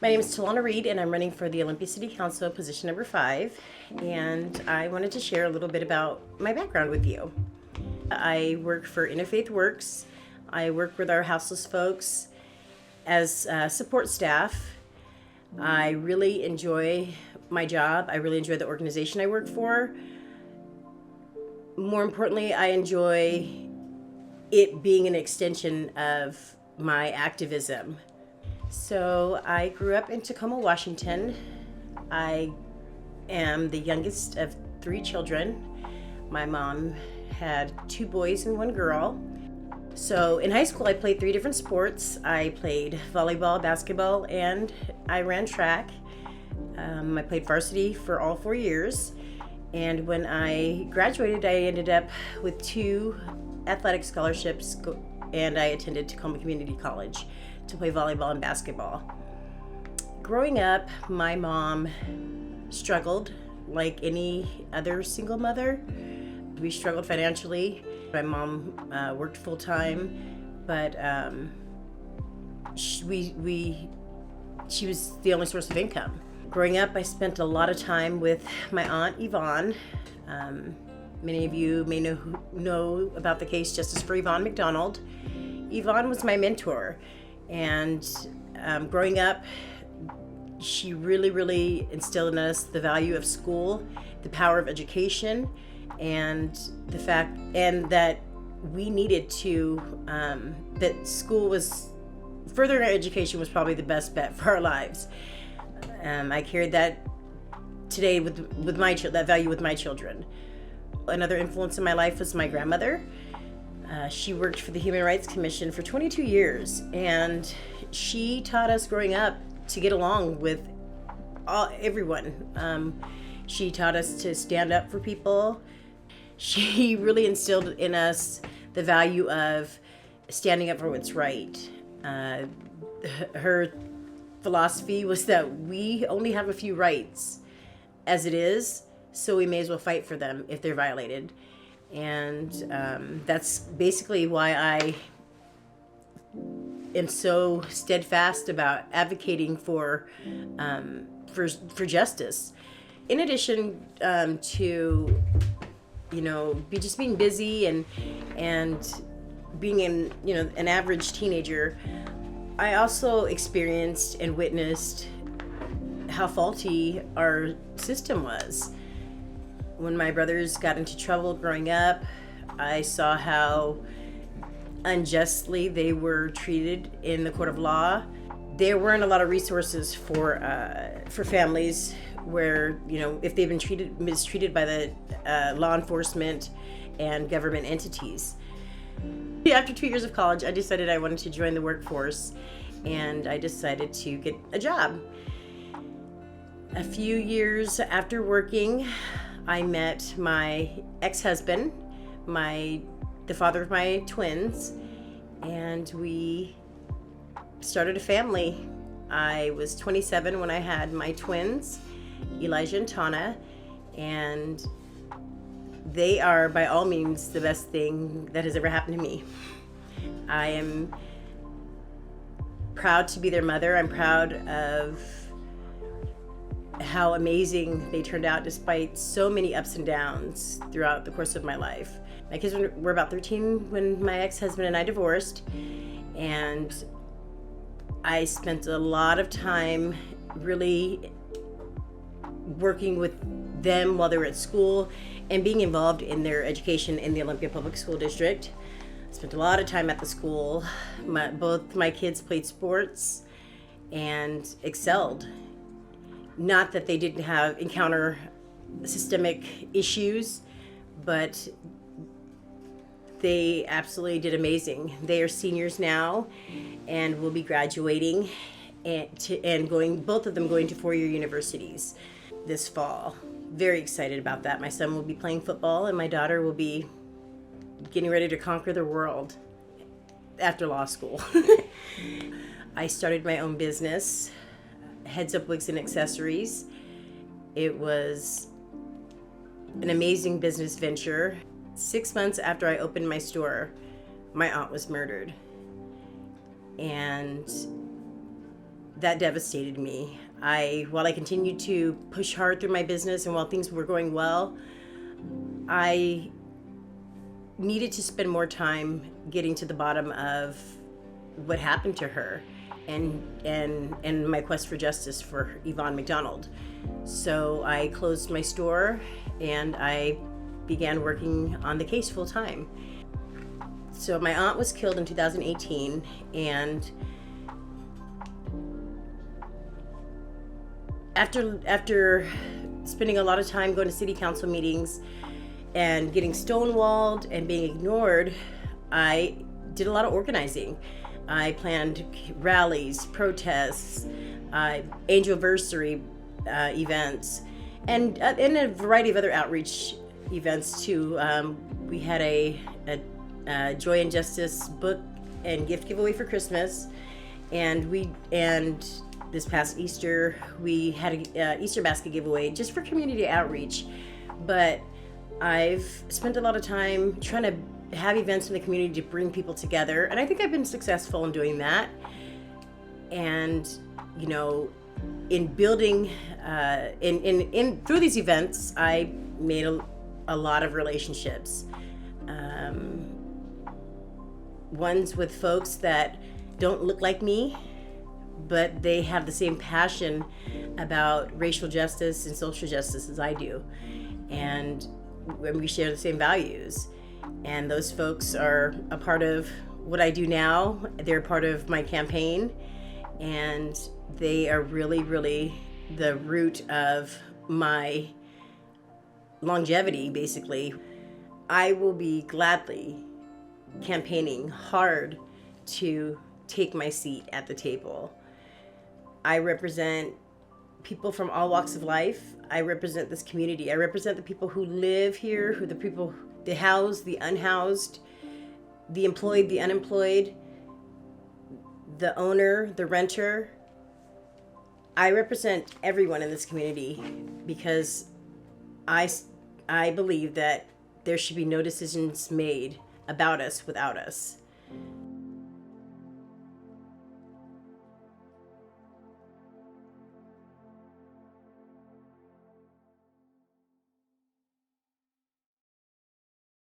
My name is Talauna Reed, and I'm running for the Olympia City Council, position number 5. And I wanted to share a little bit about my background with you. I work for Interfaith Works. I work with our houseless folks as support staff. I really enjoy my job. I really enjoy the organization I work for. More importantly, I enjoy it being an extension of my activism. So I grew up in Tacoma, Washington. I am the youngest of 3 children. My mom had 2 boys and 1 girl. So in high school, I played 3 different sports. I played volleyball, basketball, and I ran track. I played varsity for all 4 years. And when I graduated, I ended up with 2 athletic scholarships, and I attended Tacoma Community College to play volleyball and basketball. Growing up, my mom struggled like any other single mother. We struggled financially. My mom worked full time, but she was the only source of income. Growing up, I spent a lot of time with my aunt Yvonne. Many of you may know about the case Justice for Yvonne McDonald. Yvonne was my mentor. And growing up, she really instilled in us the value of school, the power of education, and the fact that we needed to that school was furthering our education was probably the best bet for our lives. I carried that today with my that value with my children. Another influence in my life was my grandmother. She worked for the Human Rights Commission for 22 years, and she taught us growing up to get along with everyone. She taught us to stand up for people. She really instilled in us the value of standing up for what's right. Her philosophy was that we only have a few rights as it is, so we may as well fight for them if they're violated. And that's basically why I am so steadfast about advocating for justice. In addition to being busy and being an average teenager, I also experienced and witnessed how faulty our system was. When my brothers got into trouble growing up, I saw how unjustly they were treated in the court of law. There weren't a lot of resources for families where, if they've been mistreated by the law enforcement and government entities. After 2 years of college, I decided I wanted to join the workforce, and I decided to get a job. A few years after working, I met my ex-husband, the father of my twins, and we started a family. I was 27 when I had my twins, Elijah and Tana, and they are by all means the best thing that has ever happened to me. I am proud to be their mother. I'm proud of how amazing they turned out despite so many ups and downs throughout the course of my life. My kids were about 13 when my ex-husband and I divorced, and I spent a lot of time really working with them while they were at school and being involved in their education in the Olympia Public School District. I spent a lot of time at the school. Both my kids played sports and excelled. Not that they didn't encounter systemic issues, but they absolutely did amazing. They are seniors now and will be graduating and both of them going to 4-year universities this fall. Very excited about that. My son will be playing football and my daughter will be getting ready to conquer the world after law school. I started my own business, Heads Up Wigs and Accessories. It was an amazing business venture. 6 months after I opened my store, my aunt was murdered. And that devastated me. While I continued to push hard through my business and while things were going well, I needed to spend more time getting to the bottom of what happened to her and my quest for justice for Yvonne McDonald. So I closed my store and I began working on the case full time. So my aunt was killed in 2018, and after spending a lot of time going to city council meetings and getting stonewalled and being ignored, I did a lot of organizing. I planned rallies, protests, Angelversary events, and a variety of other outreach events too. We had a Joy and Justice book and gift giveaway for Christmas, and this past Easter we had a Easter basket giveaway just for community outreach. But I've spent a lot of time trying to have events in the community to bring people together, and I think I've been successful in doing that. And in building in through these events, I made a lot of relationships. Ones with folks that don't look like me, but they have the same passion about racial justice and social justice as I do, and we share the same values. And those folks are a part of what I do now. They're part of my campaign, and they are really, really the root of my longevity, basically. I will be gladly campaigning hard to take my seat at the table. I represent people from all walks of life. I represent this community. I represent the people who live here, the housed, the unhoused, the employed, the unemployed, the owner, the renter. I represent everyone in this community because I believe that there should be no decisions made about us without us.